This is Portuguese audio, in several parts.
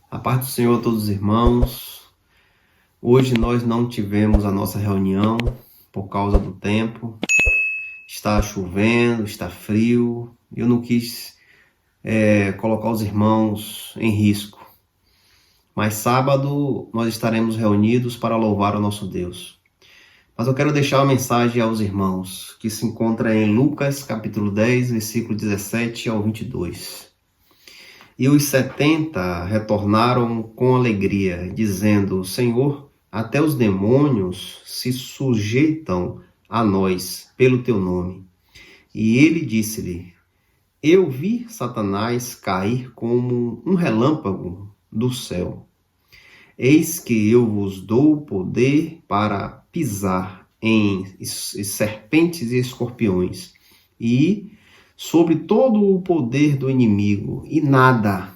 A paz do Senhor a todos os irmãos. Hoje nós não tivemos a nossa reunião por causa do tempo. Está chovendo, está frio. Eu não quis colocar os irmãos em risco. Mas sábado nós estaremos reunidos para louvar o nosso Deus. Mas eu quero deixar uma mensagem aos irmãos, que se encontra em Lucas capítulo 10, versículo 17 ao 22. E os 70 retornaram com alegria, dizendo: Senhor, até os demônios se sujeitam a nós pelo teu nome. E ele disse-lhe: Eu vi Satanás cair como um relâmpago do céu. Eis que eu vos dou poder para pisar em serpentes e escorpiões, e sobre todo o poder do inimigo, e nada,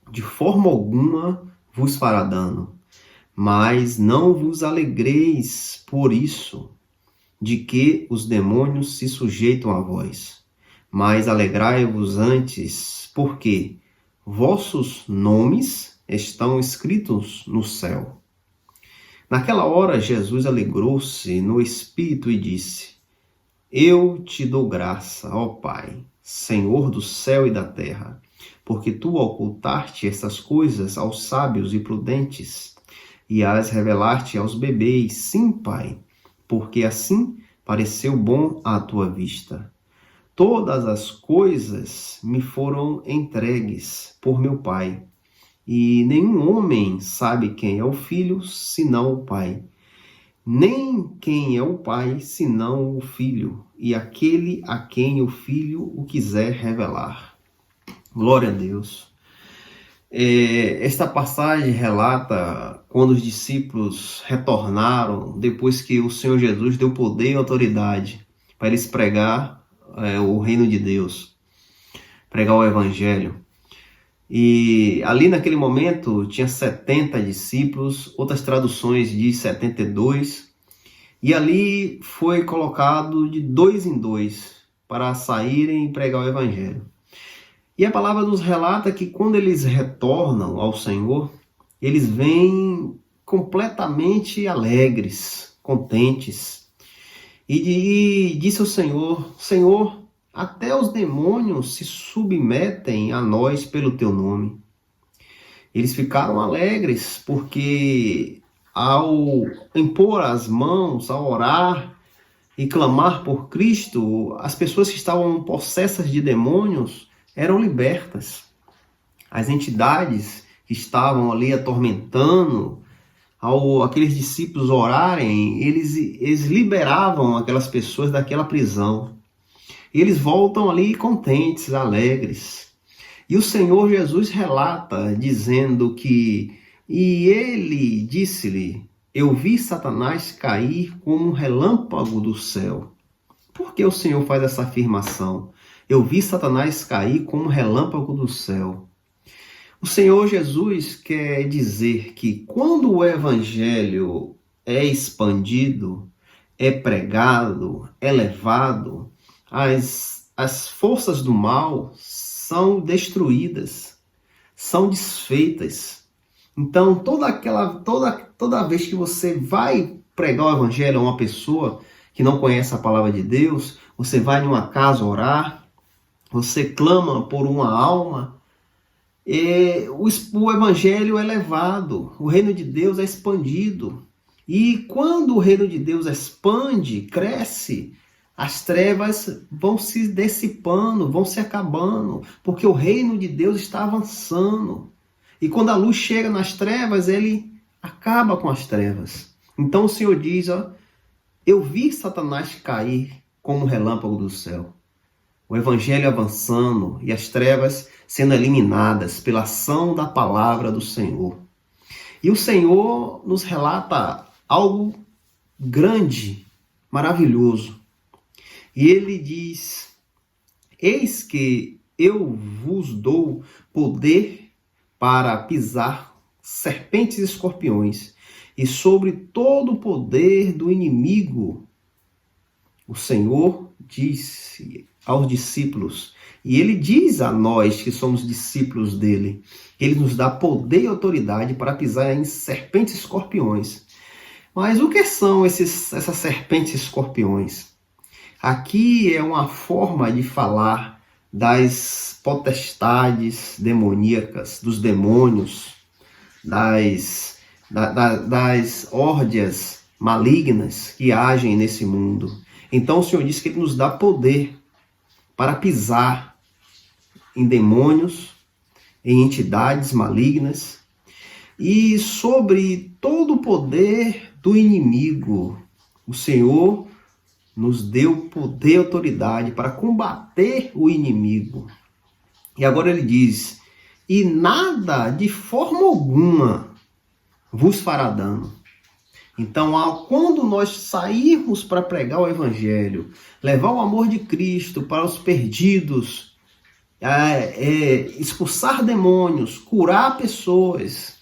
de forma alguma, vos fará dano. Mas não vos alegreis por isso, de que os demônios se sujeitam a vós, mas alegrai-vos antes, porque vossos nomes estão escritos no céu. Naquela hora, Jesus alegrou-se no Espírito e disse: Eu te dou graça, ó Pai, Senhor do céu e da terra, porque tu ocultaste estas coisas aos sábios e prudentes, e as revelaste aos bebês. Sim, Pai, porque assim pareceu bom à tua vista. Todas as coisas me foram entregues por meu Pai, e nenhum homem sabe quem é o Filho, senão o Pai. Nem quem é o Pai, senão o Filho, e aquele a quem o Filho o quiser revelar. Glória a Deus. Esta passagem relata quando os discípulos retornaram, depois que o Senhor Jesus deu poder e autoridade para eles pregar o reino de Deus, pregar o Evangelho. E ali naquele momento tinha 70 discípulos, outras traduções diz 72, e ali foi colocado de 2 em 2 para saírem e pregar o Evangelho. E a palavra nos relata que quando eles retornam ao Senhor, eles vêm completamente alegres, contentes. E disse ao Senhor: Senhor, até os demônios se submetem a nós pelo teu nome. Eles ficaram alegres porque ao impor as mãos, ao orar e clamar por Cristo, as pessoas que estavam possessas de demônios eram libertas. As entidades que estavam ali atormentando, ao aqueles discípulos orarem, eles liberavam aquelas pessoas daquela prisão. E eles voltam ali contentes, alegres. E o Senhor Jesus relata, dizendo que: E ele disse-lhe: Eu vi Satanás cair como um relâmpago do céu. Por que o Senhor faz essa afirmação? Eu vi Satanás cair como um relâmpago do céu. O Senhor Jesus quer dizer que quando o Evangelho é expandido, é pregado, é levado, as forças do mal são destruídas, são desfeitas. Então, toda vez que você vai pregar o Evangelho a uma pessoa que não conhece a palavra de Deus, você vai em uma casa orar, você clama por uma alma, o Evangelho é levado, o reino de Deus é expandido. E quando o reino de Deus expande, cresce, as trevas vão se dissipando, vão se acabando, porque o reino de Deus está avançando. E quando a luz chega nas trevas, ele acaba com as trevas. Então o Senhor diz: eu vi Satanás cair como um relâmpago do céu. O Evangelho avançando e as trevas sendo eliminadas pela ação da palavra do Senhor. E o Senhor nos relata algo grande, maravilhoso. E ele diz: Eis que eu vos dou poder para pisar serpentes e escorpiões, e sobre todo o poder do inimigo. O Senhor disse aos discípulos: E ele diz a nós que somos discípulos dele, ele nos dá poder e autoridade para pisar em serpentes e escorpiões. Mas o que são essas serpentes e escorpiões? Aqui é uma forma de falar das potestades demoníacas, dos demônios, das órdias malignas que agem nesse mundo. Então o Senhor diz que ele nos dá poder para pisar em demônios, em entidades malignas e sobre todo o poder do inimigo. O Senhor nos deu poder e autoridade para combater o inimigo. E agora ele diz: e nada de forma alguma vos fará dano. Então, quando nós sairmos para pregar o Evangelho, levar o amor de Cristo para os perdidos, expulsar demônios, curar pessoas,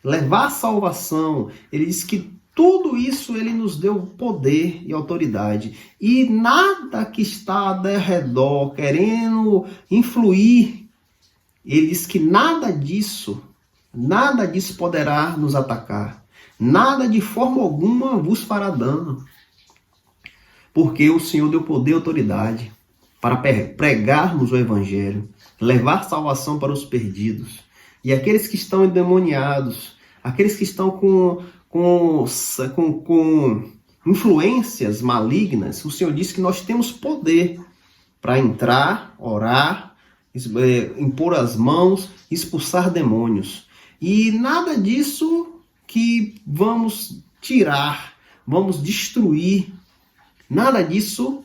levar salvação, ele diz que tudo isso ele nos deu poder e autoridade. E nada que está ao redor querendo influir, ele diz que nada disso poderá nos atacar. Nada de forma alguma vos fará dano. Porque o Senhor deu poder e autoridade para pregarmos o Evangelho, levar salvação para os perdidos. E aqueles que estão endemoniados, aqueles que estão com influências malignas, o Senhor disse que nós temos poder para entrar, orar, impor as mãos, expulsar demônios. E nada disso que vamos tirar, vamos destruir, nada disso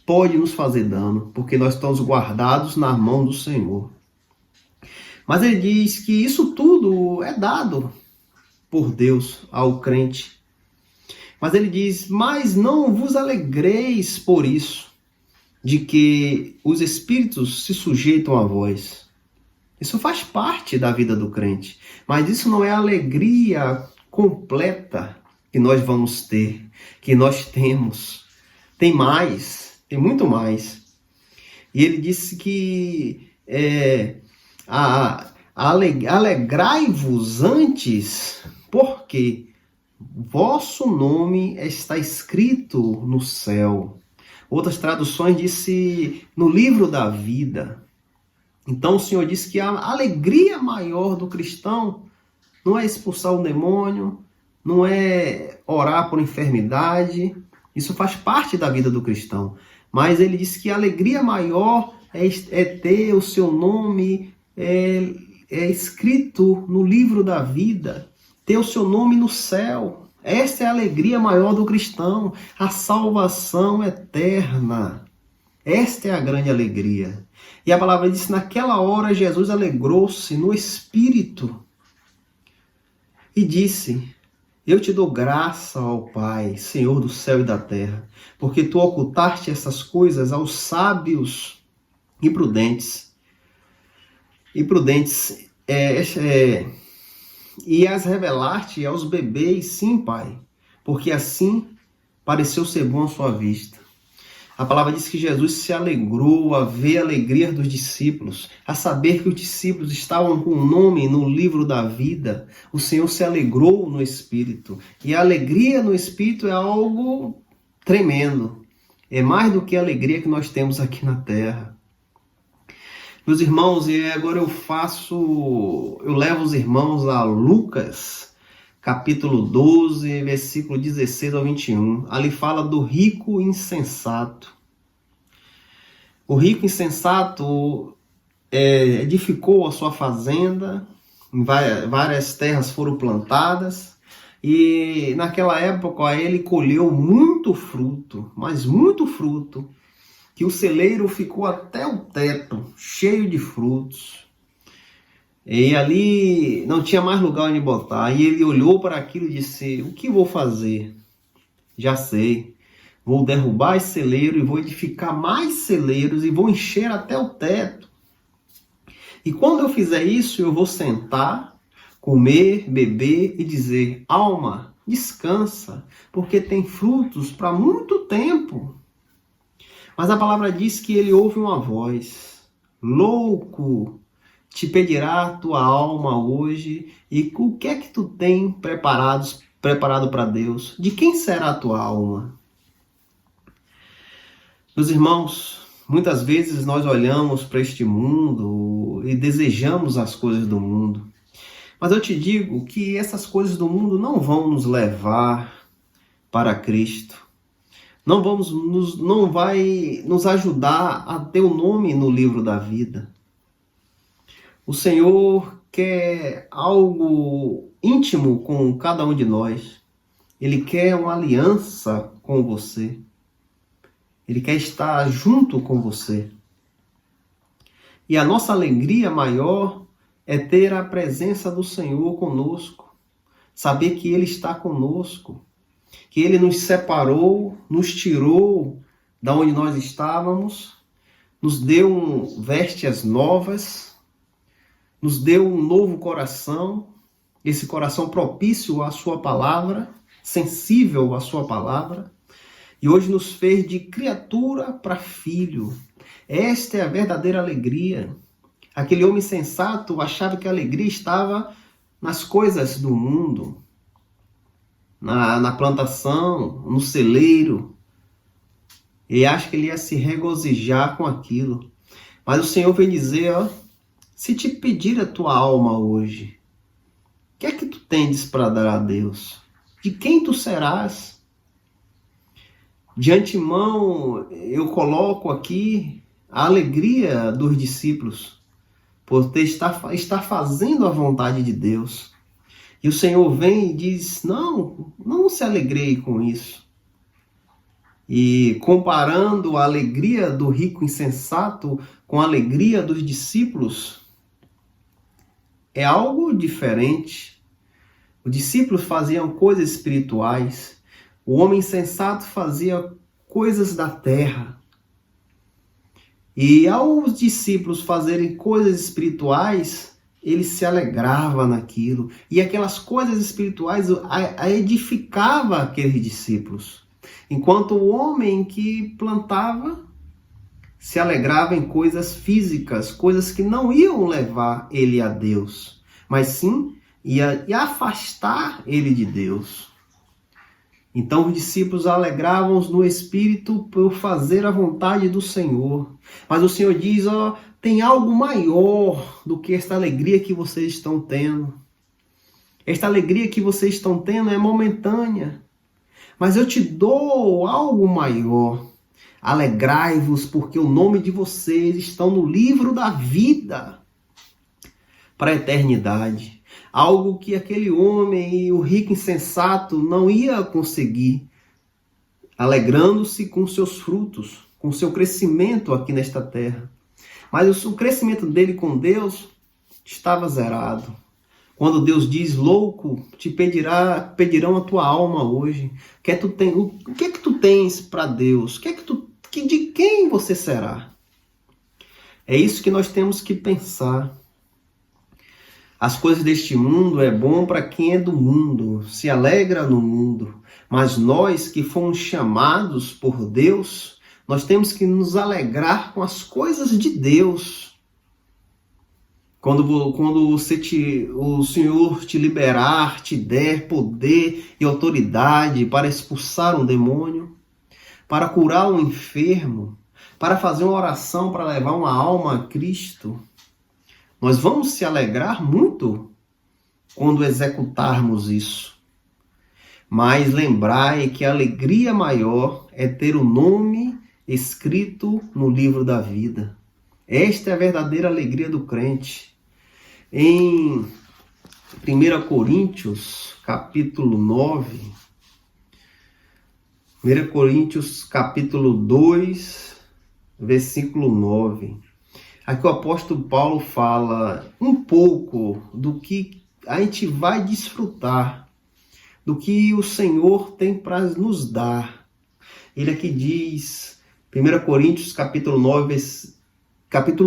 pode nos fazer dano, porque nós estamos guardados na mão do Senhor. Mas ele diz que isso tudo é dado por Deus ao crente. Mas ele diz: mas não vos alegreis por isso, de que os espíritos se sujeitam a vós. Isso faz parte da vida do crente, mas isso não é a alegria completa que nós vamos ter, que nós temos. Tem mais, tem muito mais. E ele disse que alegrai-vos antes, porque vosso nome está escrito no céu. Outras traduções disse no livro da vida. Então o Senhor disse que a alegria maior do cristão não é expulsar o demônio, não é orar por enfermidade. Isso faz parte da vida do cristão. Mas ele disse que a alegria maior é ter o seu nome escrito no livro da vida, ter o seu nome no céu. Esta é a alegria maior do cristão, a salvação eterna. Esta é a grande alegria. E a palavra diz: naquela hora Jesus alegrou-se no Espírito e disse: eu te dou graça, ó Pai, Senhor do céu e da terra, porque tu ocultaste essas coisas aos sábios e prudentes. E as revelaste aos bebês, sim, Pai, porque assim pareceu ser bom à sua vista. A palavra diz que Jesus se alegrou a ver a alegria dos discípulos, a saber que os discípulos estavam com o nome no livro da vida. O Senhor se alegrou no Espírito. E a alegria no Espírito é algo tremendo. É mais do que a alegria que nós temos aqui na terra. Meus irmãos, e agora eu levo os irmãos a Lucas, capítulo 12, versículo 16 ao 21. Ali fala do rico insensato. O rico insensato edificou a sua fazenda, várias terras foram plantadas, e naquela época ele colheu muito fruto, mas muito fruto, que o celeiro ficou até o teto, cheio de frutos. E ali não tinha mais lugar onde botar. E ele olhou para aquilo e disse: o que vou fazer? Já sei. Vou derrubar esse celeiro e vou edificar mais celeiros e vou encher até o teto. E quando eu fizer isso, eu vou sentar, comer, beber e dizer: alma, descansa, porque tem frutos para muito tempo. Mas a palavra diz que ele ouve uma voz. louco, te pedirá a tua alma hoje. E o que é que tu tem preparado para Deus? De quem será a tua alma? Meus irmãos, muitas vezes nós olhamos para este mundo e desejamos as coisas do mundo. Mas eu te digo que essas coisas do mundo não vão nos levar para Cristo. Não vai nos ajudar a ter o nome no livro da vida. O Senhor quer algo íntimo com cada um de nós. Ele quer uma aliança com você. Ele quer estar junto com você. E a nossa alegria maior é ter a presença do Senhor conosco. Saber que Ele está conosco. Que Ele nos separou, nos tirou da onde nós estávamos, nos deu vestes novas, nos deu um novo coração, esse coração propício à sua palavra, sensível à sua palavra, e hoje nos fez de criatura para filho. Esta é a verdadeira alegria. Aquele homem sensato achava que a alegria estava nas coisas do mundo, na plantação, no celeiro. Ele acha que ele ia se regozijar com aquilo. Mas o Senhor vem dizer, se te pedir a tua alma hoje, o que é que tu tendes para dar a Deus? De quem tu serás? De antemão, eu coloco aqui a alegria dos discípulos por estar fazendo a vontade de Deus. E o Senhor vem e diz, não se alegreie com isso. E comparando a alegria do rico insensato com a alegria dos discípulos, é algo diferente. Os discípulos faziam coisas espirituais. O homem insensato fazia coisas da terra. E aos discípulos fazerem coisas espirituais, ele se alegrava naquilo. E aquelas coisas espirituais a edificava aqueles discípulos. Enquanto o homem que plantava se alegrava em coisas físicas, coisas que não iam levar ele a Deus, mas sim ia afastar ele de Deus. Então os discípulos alegravam-se no Espírito por fazer a vontade do Senhor. Mas o Senhor diz, tem algo maior do que esta alegria que vocês estão tendo. Esta alegria que vocês estão tendo é momentânea. Mas eu te dou algo maior. Alegrai-vos, porque o nome de vocês estão no livro da vida para a eternidade. Algo que aquele homem, o rico insensato, não ia conseguir, alegrando-se com seus frutos, com seu crescimento aqui nesta terra. Mas o crescimento dele com Deus estava zerado. Quando Deus diz, louco, te pedirão a tua alma hoje. O que é que tu tens para Deus? De quem você será? É isso que nós temos que pensar. As coisas deste mundo é bom para quem é do mundo, se alegra no mundo. Mas nós que fomos chamados por Deus, nós temos que nos alegrar com as coisas de Deus. Quando o Senhor te liberar, te der poder e autoridade para expulsar um demônio, para curar um enfermo, para fazer uma oração para levar uma alma a Cristo, nós vamos se alegrar muito quando executarmos isso. Mas lembrai que a alegria maior é ter o nome escrito no livro da vida. Esta é a verdadeira alegria do crente. Em 1 Coríntios, capítulo 9, 1 Coríntios, capítulo 2, versículo 9. Aqui o apóstolo Paulo fala um pouco do que a gente vai desfrutar, do que o Senhor tem para nos dar. Ele aqui diz, 1 Coríntios capítulo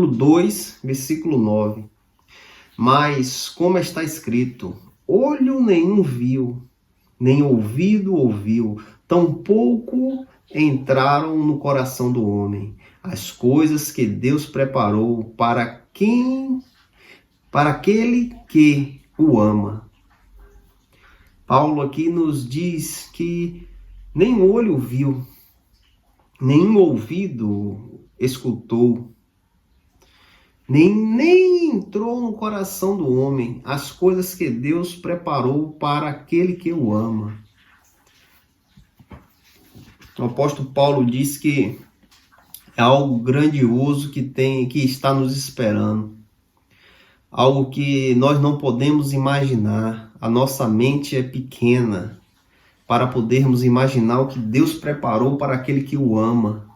2, versículo 9. Mas, como está escrito, olho nenhum viu, nem ouvido ouviu, tampouco entraram no coração do homem as coisas que Deus preparou para aquele que o ama. Paulo aqui nos diz que nem olho viu, nem ouvido escutou, nem entrou no coração do homem as coisas que Deus preparou para aquele que o ama. O apóstolo Paulo diz que é algo grandioso que está nos esperando. Algo que nós não podemos imaginar. A nossa mente é pequena para podermos imaginar o que Deus preparou para aquele que o ama,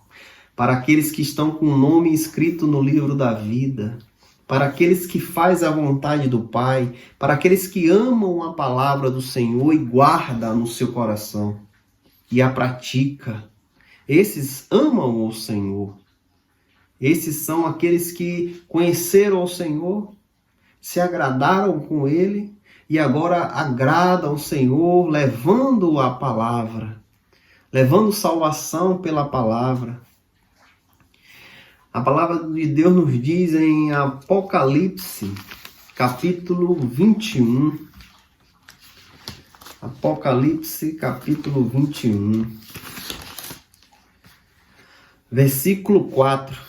para aqueles que estão com o nome escrito no livro da vida, para aqueles que fazem a vontade do Pai, para aqueles que amam a palavra do Senhor e guardam no seu coração e a pratica. Esses amam o Senhor. Esses são aqueles que conheceram o Senhor, se agradaram com Ele e agora agradam o Senhor, levando a palavra, levando salvação pela palavra. A palavra de Deus nos diz em Apocalipse, capítulo 21. Apocalipse, capítulo 21. Versículo 4.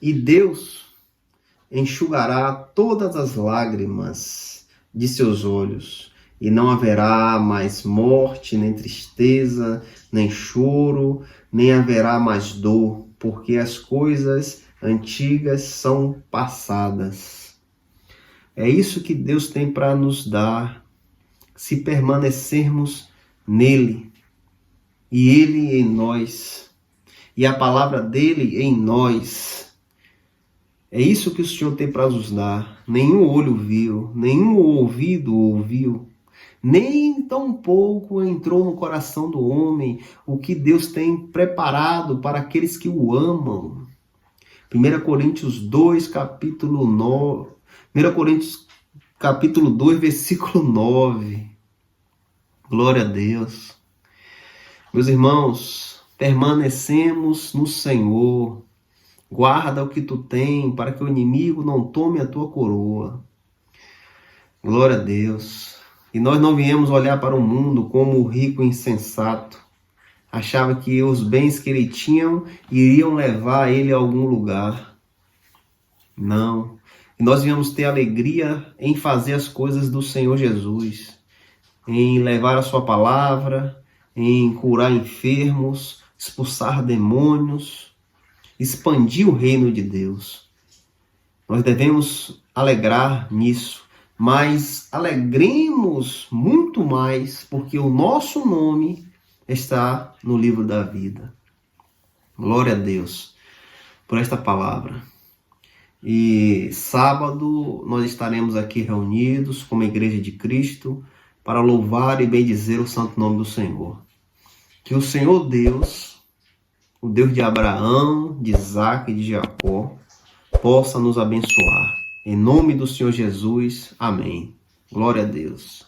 E Deus enxugará todas as lágrimas de seus olhos, e não haverá mais morte, nem tristeza, nem choro, nem haverá mais dor, porque as coisas antigas são passadas. É isso que Deus tem para nos dar, se permanecermos nele, e ele em nós, e a palavra dele em nós. É isso que o Senhor tem para nos dar. Nenhum olho viu, nenhum ouvido ouviu, nem tampouco entrou no coração do homem o que Deus tem preparado para aqueles que o amam. 1 Coríntios 2, capítulo 9. 1 Coríntios, capítulo 2, versículo 9. Glória a Deus. Meus irmãos, permanecemos no Senhor. Guarda o que tu tem, para que o inimigo não tome a tua coroa. Glória a Deus. E nós não viemos olhar para o mundo como o rico insensato. Achava que os bens que ele tinha iriam levar ele a algum lugar. Não. E nós viemos ter alegria em fazer as coisas do Senhor Jesus. Em levar a sua palavra, em curar enfermos, expulsar demônios, expandir o reino de Deus. Nós devemos alegrar nisso, mas alegremos muito mais, porque o nosso nome está no livro da vida. Glória a Deus por esta palavra. E sábado nós estaremos aqui reunidos como Igreja de Cristo para louvar e bendizer o santo nome do Senhor. Que o Senhor Deus, o Deus de Abraão, de Isaac e de Jacó, possa nos abençoar. Em nome do Senhor Jesus, amém. Glória a Deus.